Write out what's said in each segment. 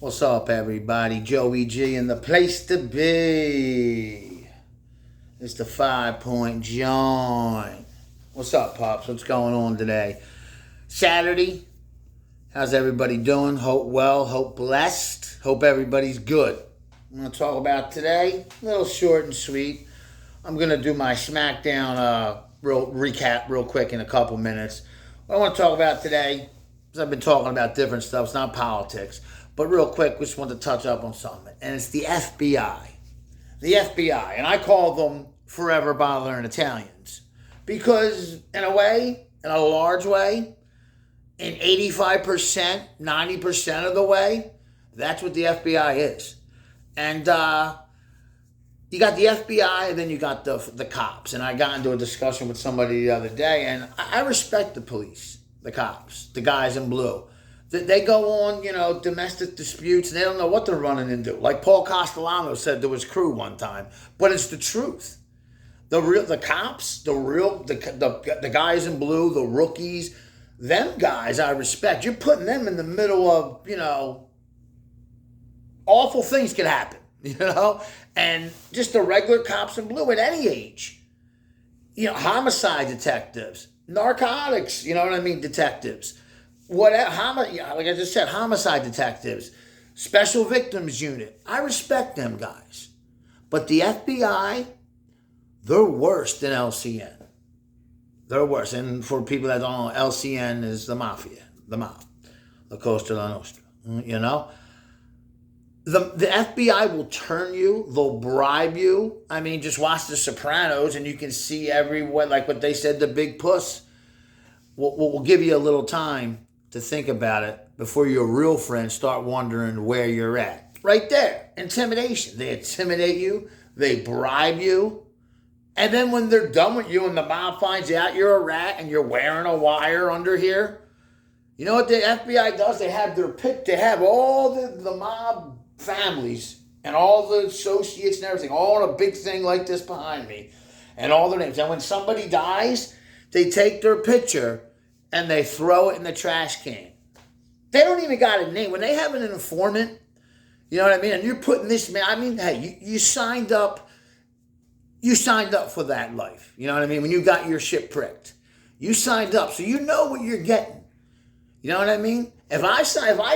What's up, everybody? Joey G in the place to be. It's the 5 Point Joint. What's up, Pops? What's going on today? Saturday. How's everybody doing? Hope well, hope blessed. Hope everybody's good. I'm going to talk about today, a little short and sweet. I'm going to do my SmackDown real recap real quick in a couple minutes. What I want to talk about today, because I've been talking about different stuff, it's not politics. But real quick, we just want to touch up on something. And it's the FBI. The FBI. And I call them forever bothering Italians. Because in a way, in a large way, in 85%, 90% of the way, that's what the FBI is. And you got the FBI and then you got the cops. And I got into a discussion with somebody the other day, and I respect the police, the cops, the guys in blue. They go on, domestic disputes, and they don't know what they're running into. Like Paul Castellano said to his crew one time, but it's the truth. The cops, the guys in blue, the rookies, them guys I respect. You're putting them in the middle of, awful things could happen, and just the regular cops in blue at any age, homicide detectives, narcotics, detectives. Like I just said, homicide detectives, special victims unit. I respect them guys. But the FBI, they're worse than LCN. They're worse. And for people that don't know, LCN is the mafia, the mob, La Costa La Nostra. The FBI will turn you, they'll bribe you. I mean, just watch The Sopranos and you can see everywhere, like what they said, the big puss. We'll give you a little time to think about it before your real friends start wondering where you're at. Right there, intimidation. They intimidate you, they bribe you, and then when they're done with you and the mob finds out you're a rat and you're wearing a wire under here, you know what the FBI does? They have all the mob families and all the associates and everything, all in a big thing like this behind me, and all their names. And when somebody dies, they take their picture and they throw it in the trash can. They don't even got a name. When they have an informant, you know what I mean? And you're putting this man, hey, you signed up. You signed up for that life. You know what I mean? When you got your shit pricked. You signed up, so you know what you're getting. You know what I mean? If I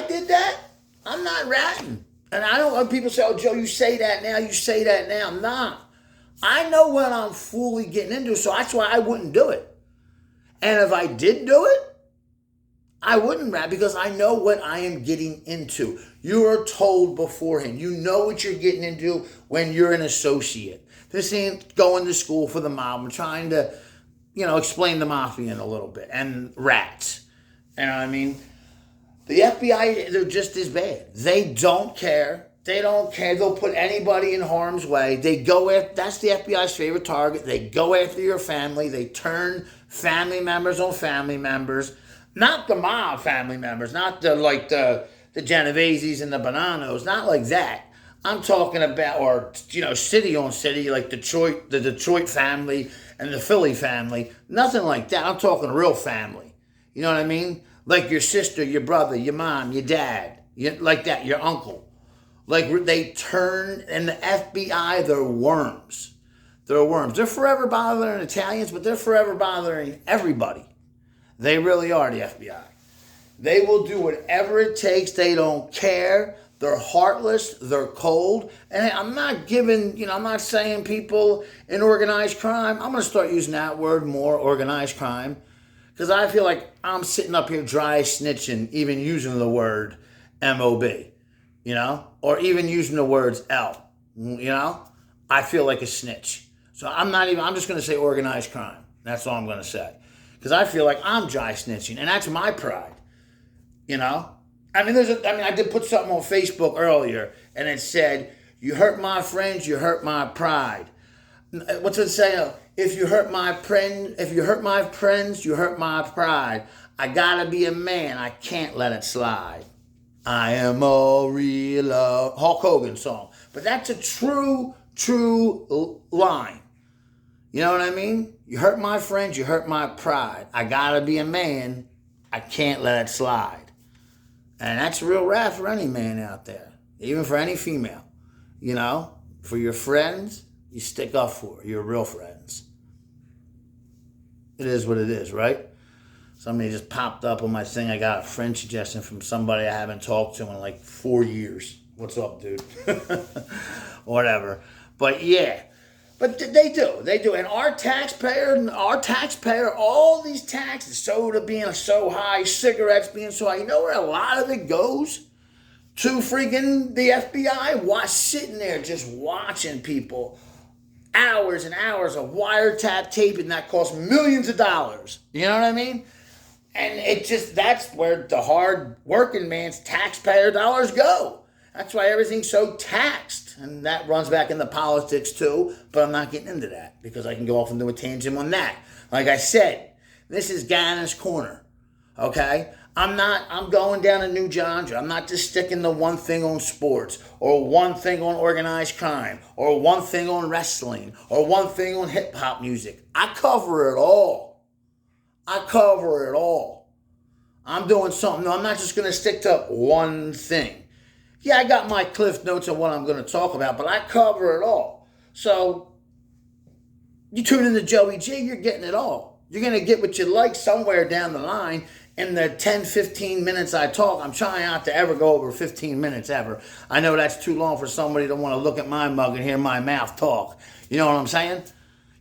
did that, I'm not ratting. And I don't want people say, oh, Joe, you say that now. Nah. I know what I'm fully getting into, so that's why I wouldn't do it. And if I did do it, I wouldn't rat because I know what I am getting into. You are told beforehand. You know what you're getting into when you're an associate. This ain't going to school for the mob. I'm trying to, explain the mafia in a little bit. And rats. You know what I mean? The FBI, they're just as bad. They don't care. They don't care. They'll put anybody in harm's way. They go after, that's the FBI's favorite target. They go after your family. They turn family members on family members. Not the mob family members. Not the Genoveses and the Bonanos. Not like that. I'm talking about, or, city on city, like Detroit, the Detroit family and the Philly family. Nothing like that. I'm talking real family. You know what I mean? Like your sister, your brother, your mom, your dad. Like that, your uncle. Like they turn, and the FBI, they're worms. They're worms. They're forever bothering Italians, but they're forever bothering everybody. They really are, the FBI. They will do whatever it takes. They don't care. They're heartless. They're cold. And I'm not I'm not saying people in organized crime. I'm going to start using that word more, organized crime. Because I feel like I'm sitting up here dry snitching, even using the word MOB. Or even using the words L, I feel like a snitch. So I'm just going to say organized crime. That's all I'm going to say. Because I feel like I'm dry snitching, and that's my pride, I did put something on Facebook earlier, and it said, you hurt my friends, you hurt my pride. What's it say? If you hurt my friends, you hurt my pride. I gotta be a man, I can't let it slide. I am a real Hulk Hogan song. But that's a true line. You know what I mean? You hurt my friends, you hurt my pride. I gotta be a man, I can't let it slide. And that's real rap for any man out there, even for any female. You know, for your friends, you stick up for your real friends. It is what it is, right? Somebody just popped up on my thing. I got a friend suggestion from somebody I haven't talked to in like 4 years. What's up, dude? Whatever. But yeah. But they do. And our taxpayer, all these taxes, soda being so high, cigarettes being so high, you know where a lot of it goes? To freaking the FBI, sitting there just watching people. Hours and hours of wiretap taping that costs millions of dollars. You know what I mean? And that's where the hard working man's taxpayer dollars go. That's why everything's so taxed. And that runs back into politics too, but I'm not getting into that because I can go off into a tangent on that. Like I said, this is Gana's Corner, okay? I'm going down a new genre. I'm not just sticking to one thing on sports or one thing on organized crime or one thing on wrestling or one thing on hip hop music. I cover it all. I'm doing something. No, I'm not just going to stick to one thing. Yeah, I got my cliff notes on what I'm going to talk about, but I cover it all. So you tune into Joey G, you're getting it all. You're going to get what you like somewhere down the line. In the 10, 15 minutes I talk, I'm trying not to ever go over 15 minutes ever. I know that's too long for somebody to want to look at my mug and hear my mouth talk. You know what I'm saying?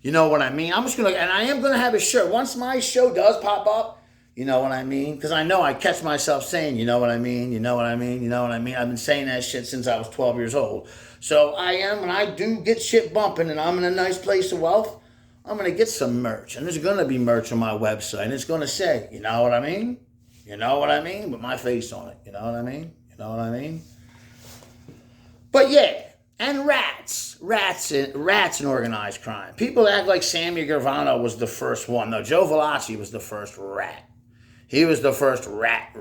You know what I mean? I'm just going to, and I am going to have a shirt. Once my show does pop up, you know what I mean? Because I know I catch myself saying, you know what I mean? You know what I mean? You know what I mean? I've been saying that shit since I was 12 years old. So I am, when I do get shit bumping and I'm in a nice place of wealth, I'm going to get some merch. And there's going to be merch on my website. And it's going to say, you know what I mean? You know what I mean? With my face on it. You know what I mean? You know what I mean? But yeah. And rats and organized crime. People act like Sammy Guevara was the first one. No, Joe Velocci was the first rat. He was the first rat.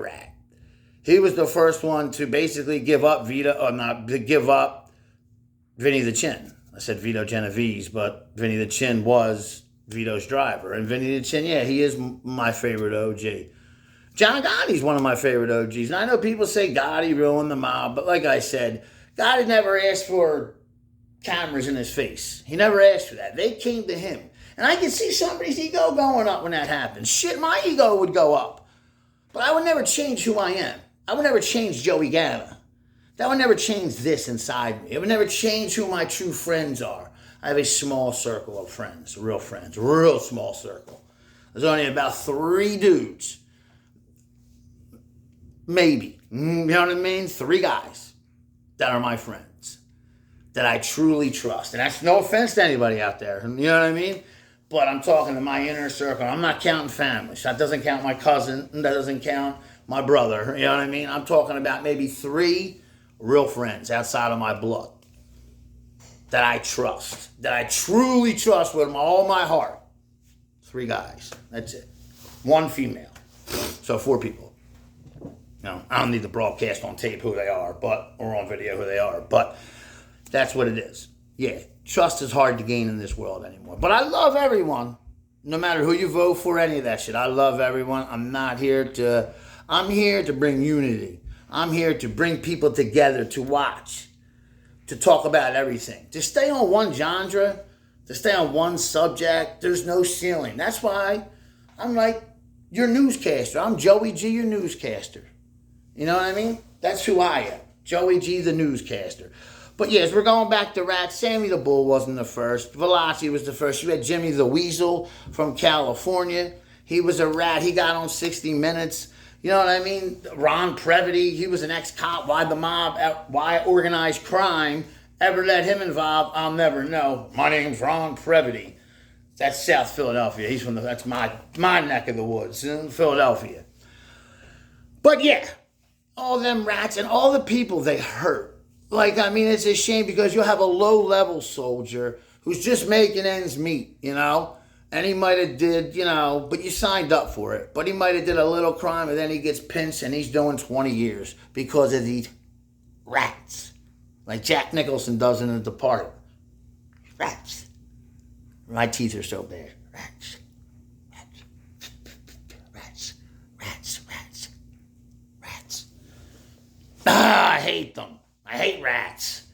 He was the first one to basically give up Vinny the Chin. I said Vito Genovese, but Vinny the Chin was Vito's driver. And Vinny the Chin, yeah, he is my favorite OG. John Gotti's one of my favorite OGs. And I know people say Gotti ruined the mob, but like I said, Gotti never asked for cameras in his face. He never asked for that. They came to him. And I can see somebody's ego going up when that happens. Shit, my ego would go up. But I would never change who I am. I would never change Joey Gana. That would never change this inside me. It would never change who my true friends are. I have a small circle of friends, real small circle. There's only about 3 dudes. Maybe. You know what I mean? 3 guys that are my friends. That I truly trust. And that's no offense to anybody out there. You know what I mean? But I'm talking to my inner circle. I'm not counting family. So that doesn't count my cousin. That doesn't count my brother. You know what I mean? I'm talking about maybe 3 real friends outside of my blood that I trust. That I truly trust with all my heart. 3 guys. That's it. 1 female. So 4 people. No, I don't need to broadcast on tape who they are, or on video who they are, but that's what it is. Yeah, trust is hard to gain in this world anymore. But I love everyone, no matter who you vote for, any of that shit. I love everyone. I'm here to bring unity. I'm here to bring people together to watch, to talk about everything. To stay on one genre, to stay on one subject, there's no ceiling. That's why I'm like your newscaster. I'm Joey G, your newscaster. You know what I mean? That's who I am. Joey G, the newscaster. But yes, we're going back to rats. Sammy the Bull wasn't the first. Velocci was the first. You had Jimmy the Weasel from California. He was a rat. He got on 60 Minutes. You know what I mean? Ron Previty, he was an ex-cop. Why organized crime ever let him involved, I'll never know. My name's Ron Previty. That's South Philadelphia. That's my neck of the woods, in Philadelphia. But yeah, all them rats and all the people they hurt. Like, I mean, it's a shame because you'll have a low-level soldier who's just making ends meet, you know? And he might have did, you know, but you signed up for it. But he might have did a little crime and then he gets pinched and he's doing 20 years because of these rats. Like Jack Nicholson does in The Departed. Rats. My teeth are so bad. Rats. Rats. Rats. Rats. Rats. Rats. hate them. I hate rats.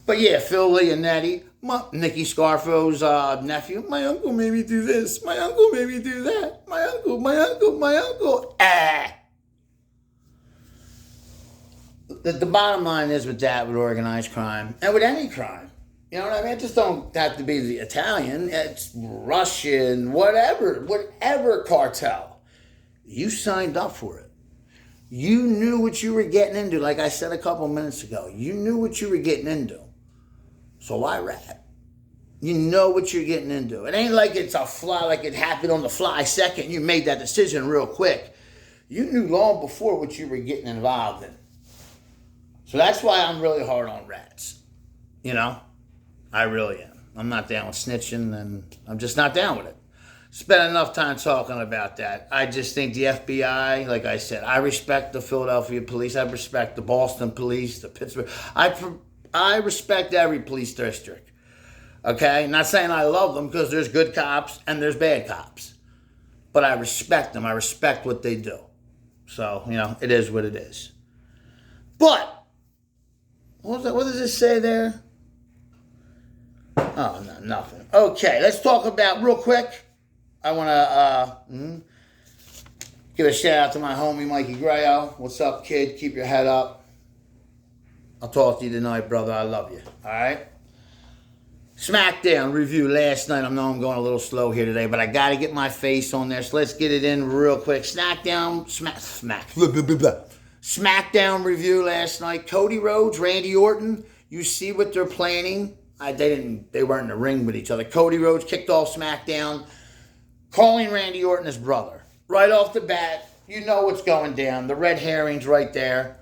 But yeah, Phil Leonetti, Nicky Scarfo's nephew. My uncle made me do this. My uncle made me do that. My uncle. The bottom line is with that, with organized crime, and with any crime. You know what I mean? It just don't have to be the Italian. It's Russian, whatever cartel. You signed up for it. You knew what you were getting into. Like I said a couple minutes ago, you knew what you were getting into. So why rat? You know what you're getting into. It ain't like it's a fly, like it happened on the fly second. You made that decision real quick. You knew long before what you were getting involved in. So that's why I'm really hard on rats. You know? I really am. I'm not down with snitching, and I'm just not down with it. Spent enough time talking about that. I just think the FBI, like I said, I respect the Philadelphia police. I respect the Boston police, the Pittsburgh. I respect every police district. Okay? Not saying I love them, because there's good cops and there's bad cops. But I respect them. I respect what they do. So, you know, it is what it is. But, what does it say there? Oh, no, nothing. Okay, let's talk about, real quick, I want to give a shout out to my homie, Mikey Grayo. What's up, kid? Keep your head up. I'll talk to you tonight, brother. I love you. All right? SmackDown review last night. I know I'm going a little slow here today, but I got to get my face on there, so let's get it in real quick. SmackDown review last night. Cody Rhodes, Randy Orton. You see what they're planning. They weren't in the ring with each other. Cody Rhodes kicked off SmackDown, calling Randy Orton his brother. Right off the bat, you know what's going down. The red herring's right there.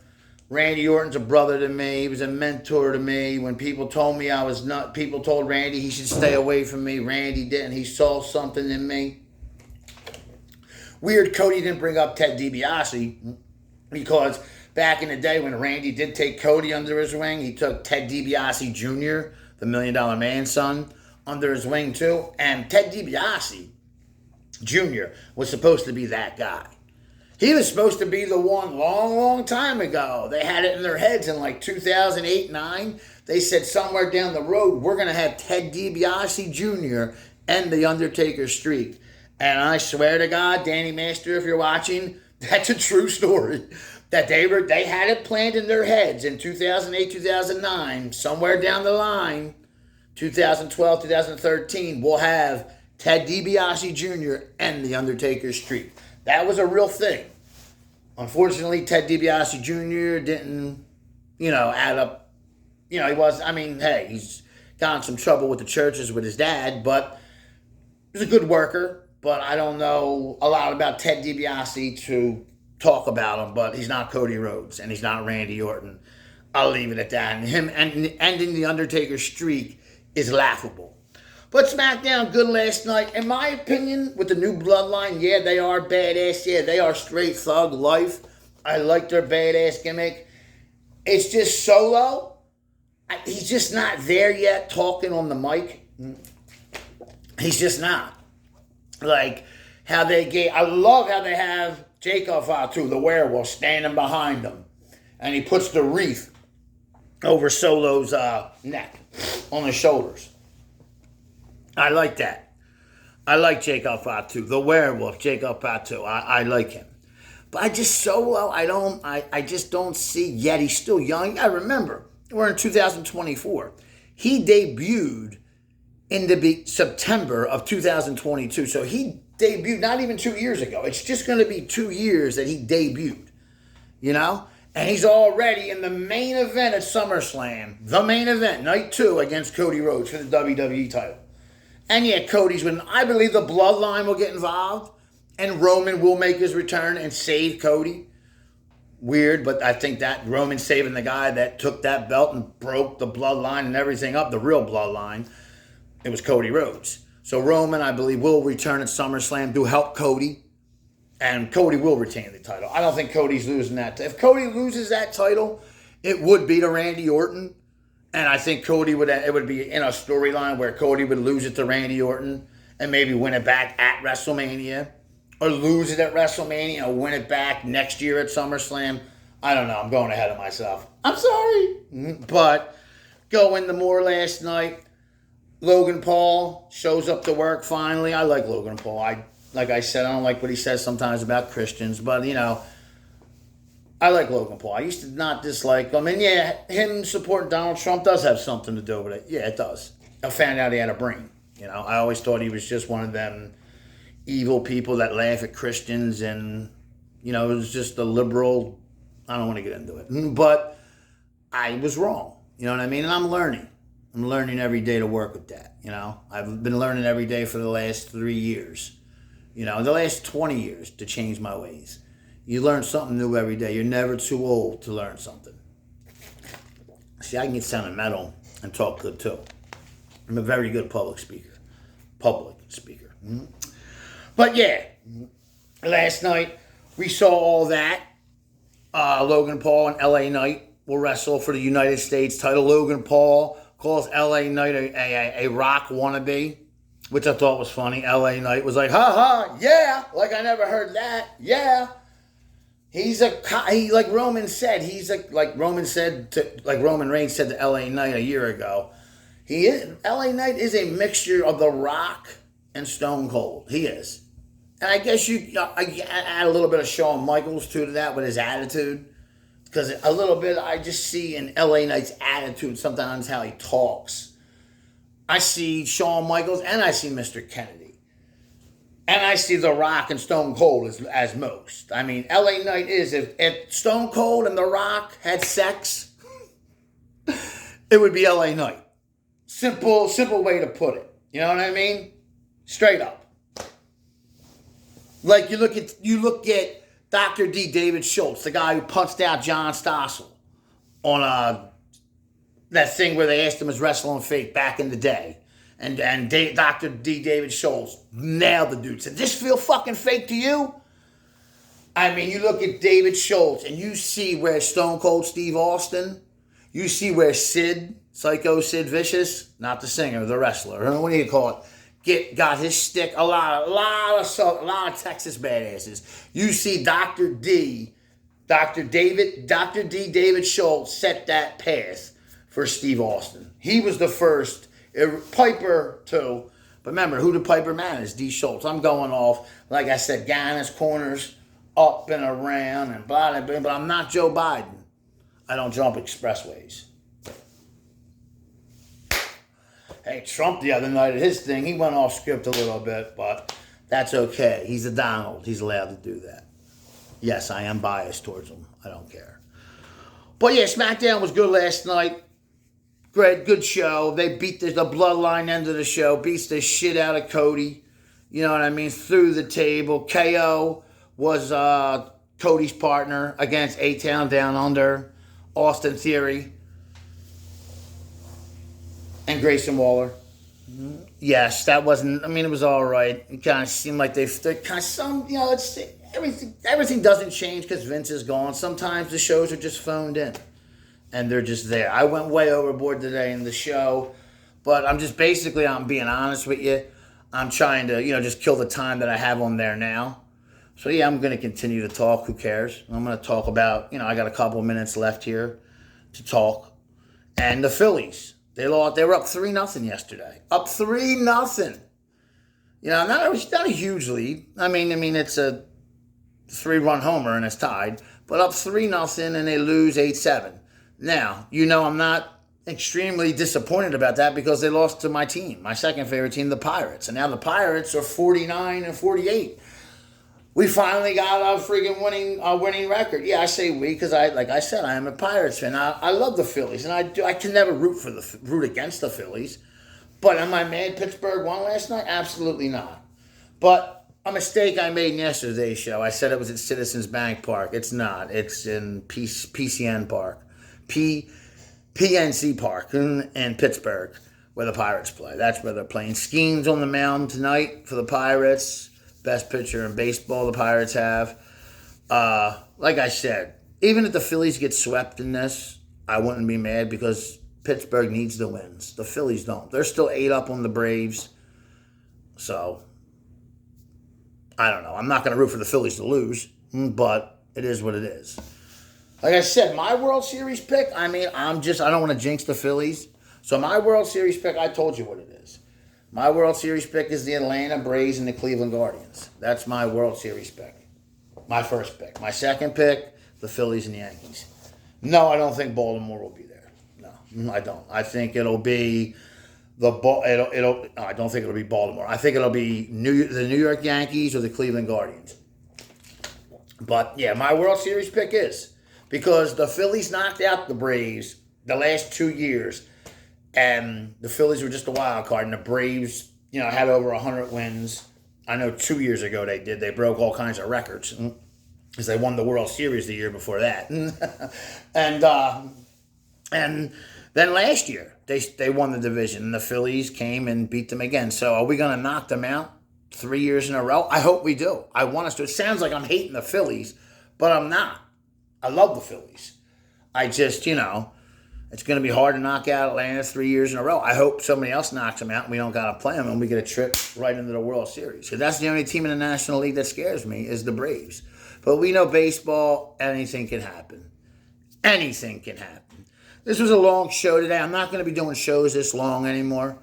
Randy Orton's a brother to me. He was a mentor to me. When people told me I was nut, people told Randy he should stay away from me. Randy didn't. He saw something in me. Weird, Cody didn't bring up Ted DiBiase, because back in the day when Randy did take Cody under his wing, he took Ted DiBiase Jr., the $1 Million Man's son, under his wing too. And Ted DiBiase Jr. was supposed to be that guy. He was supposed to be the one long time ago. They had it in their heads in like 2008, 9. They said somewhere down the road, we're going to have Ted DiBiase Jr. end the Undertaker streak. And I swear to God, Danny Master, if you're watching, that's a true story. That they had it planned in their heads in 2008, 2009, somewhere down the line, 2012, 2013, we'll have Ted DiBiase Jr. end the Undertaker streak. That was a real thing. Unfortunately, Ted DiBiase Jr. didn't, add up. He's got in some trouble with the churches with his dad, but he's a good worker. But I don't know a lot about Ted DiBiase to talk about him, but he's not Cody Rhodes, and he's not Randy Orton. I'll leave it at that. And him ending the Undertaker streak is laughable. But SmackDown, good last night. In my opinion, with the new bloodline, yeah, they are badass. Yeah, they are straight thug life. I like their badass gimmick. It's just Solo. He's just not there yet talking on the mic. He's just not. Like, I love how they have Jacob Fatu, the werewolf, standing behind him. And he puts the wreath over Solo's neck, on his shoulders. I like that. I like Jacob Fatu, the werewolf, Jacob Fatu. I like him. But I just don't see yet. He's still young. I remember, we're in 2024. He debuted in September of 2022. So he debuted not even 2 years ago. It's just going to be 2 years that he debuted, And he's already in the main event at SummerSlam. The main event, night 2, against Cody Rhodes for the WWE title. And yeah, Cody's winning. I believe the bloodline will get involved, and Roman will make his return and save Cody. Weird, but I think that Roman's saving the guy that took that belt and broke the bloodline and everything up, the real bloodline. It was Cody Rhodes. So Roman, I believe, will return at SummerSlam to help Cody. And Cody will retain the title. I don't think Cody's losing that. If Cody loses that title, it would be to Randy Orton. And I think it would be in a storyline where Cody would lose it to Randy Orton and maybe win it back at WrestleMania. Or lose it at WrestleMania or win it back next year at SummerSlam. I don't know. I'm going ahead of myself. I'm sorry. But going to more last night. Logan Paul shows up to work finally. I like Logan Paul. Like I said, I don't like what he says sometimes about Christians, but I like Logan Paul. I used to not dislike him. And yeah, him supporting Donald Trump does have something to do with it. Yeah, it does. I found out he had a brain. I always thought he was just one of them evil people that laugh at Christians and, it was just a liberal. I don't want to get into it. But I was wrong. You know what I mean? And I'm learning. I'm learning every day to work with that. I've been learning every day for the last 3 years. The last 20 years to change my ways. You learn something new every day. You're never too old to learn something. See, I can get sentimental and talk good too. I'm a very good public speaker. But yeah, last night we saw all that. Logan Paul and LA Knight will wrestle for the United States title. Logan Paul calls LA Knight a rock wannabe, which I thought was funny. LA Knight was like, ha ha, yeah, like I never heard that, yeah. Like Roman said, like Roman Reigns said to LA Knight a year ago. LA Knight is a mixture of The Rock and Stone Cold. He is. And I guess I add a little bit of Shawn Michaels to that with his attitude. Because a little bit, I just see in LA Knight's attitude sometimes how he talks. I see Shawn Michaels and I see Mr. Kennedy. And I see The Rock and Stone Cold as most. I mean, LA Knight is, if Stone Cold and The Rock had sex, it would be LA Knight. Simple way to put it. You know what I mean? Straight up. Like you look at Dr. D. David Schultz, the guy who punched out John Stossel on that thing where they asked him his wrestling fate back in the day. And Dr. D. David Schultz nailed the dude. Said, "This feel fucking fake to you?" I mean, you look at David Schultz and you see where Stone Cold Steve Austin, you see where Psycho Sid Vicious, not the singer, the wrestler, what do you call it? Got his stick. A lot of Texas badasses. You see Dr. D. David Schultz set that path for Steve Austin. He was the first. Piper too. But remember, who the Piper man is? D. Schultz. I'm going off, like I said, Gana's corners, up and around, and blah, blah, blah. But I'm not Joe Biden. I don't jump expressways. Hey, Trump the other night at his thing, he went off script a little bit, but that's okay. He's a Donald. He's allowed to do that. Yes, I am biased towards him. I don't care. But yeah, SmackDown was good last night. Great, good show. They beat the bloodline end of the show, beats the shit out of Cody. You know what I mean? Through the table. KO was Cody's partner against A-Town Down Under, Austin Theory, and Grayson Waller. Yes, that wasn't, it was all right. It kind of seemed like they're kind of some, everything doesn't change because Vince is gone. Sometimes the shows are just phoned in and they're just there. I went way overboard today in the show, but I'm being honest with you. I'm trying to, just kill the time that I have on there now. So yeah, I'm going to continue to talk. Who cares? I'm going to talk about, I got a couple minutes left here to talk. And the Phillies. They were up 3-0 yesterday. Up 3-0. Not a huge lead. I mean, it's a 3-run homer and it's tied. But up 3-0 and they lose 8-7. Now, I'm not extremely disappointed about that because they lost to my team, my second favorite team, the Pirates. And now the Pirates are 49-48. We finally got a freaking winning record. Yeah, I say we because like I said, I am a Pirates fan. I love the Phillies, and I can never root against the Phillies. But am I mad Pittsburgh won last night? Absolutely not. But a mistake I made in yesterday's show. I said it was at Citizens Bank Park. It's not. It's in PCN Park, PNC Park in Pittsburgh, where the Pirates play. That's where they're playing. Skeens on the mound tonight for the Pirates. Best pitcher in baseball the Pirates have. Like I said, even if the Phillies get swept in this, I wouldn't be mad because Pittsburgh needs the wins. The Phillies don't. They're still 8 up on the Braves. So, I don't know. I'm not going to root for the Phillies to lose, but it is what it is. Like I said, my World Series pick, I mean, I don't want to jinx the Phillies. So my World Series pick, I told you what it is. My World Series pick is the Atlanta Braves and the Cleveland Guardians. That's my World Series pick. My first pick. My second pick, the Phillies and the Yankees. No, I don't think Baltimore will be there. No, I don't. I think it'll be I don't think it'll be Baltimore. I think it'll be the New York Yankees or the Cleveland Guardians. But yeah, my World Series pick is because the Phillies knocked out the Braves the last 2 years, and the Phillies were just a wild card, and the Braves, had over 100 wins. I know 2 years ago they did. They broke all kinds of records because they won the World Series the year before that, and then last year they won the division, and the Phillies came and beat them again. So are we going to knock them out 3 years in a row? I hope we do. I want us to. It sounds like I'm hating the Phillies, but I'm not. I love the Phillies. I just, it's going to be hard to knock out Atlanta 3 years in a row. I hope somebody else knocks them out and we don't got to play them and we get a trip right into the World Series. Because that's the only team in the National League that scares me is the Braves. But we know baseball, anything can happen. Anything can happen. This was a long show today. I'm not going to be doing shows this long anymore.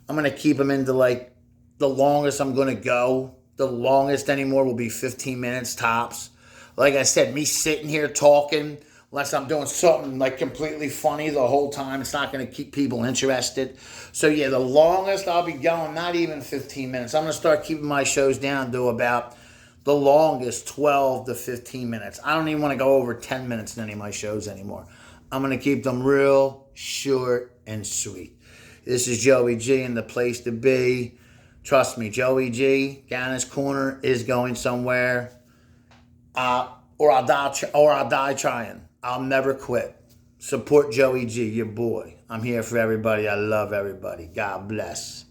I'm going to keep them into the longest I'm going to go. The longest anymore will be 15 minutes tops. Like I said, me sitting here talking, unless I'm doing something completely funny the whole time, it's not going to keep people interested. So yeah, the longest I'll be going, not even 15 minutes. I'm going to start keeping my shows down to about the longest 12 to 15 minutes. I don't even want to go over 10 minutes in any of my shows anymore. I'm going to keep them real short and sweet. This is Joey G and the place to be. Trust me, Joey G, Gana's Corner is going somewhere. Or I'll die trying. I'll never quit. Support Joey G, your boy. I'm here for everybody. I love everybody. God bless.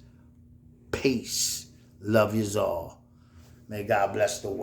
Peace. Love yous all. May God bless the world.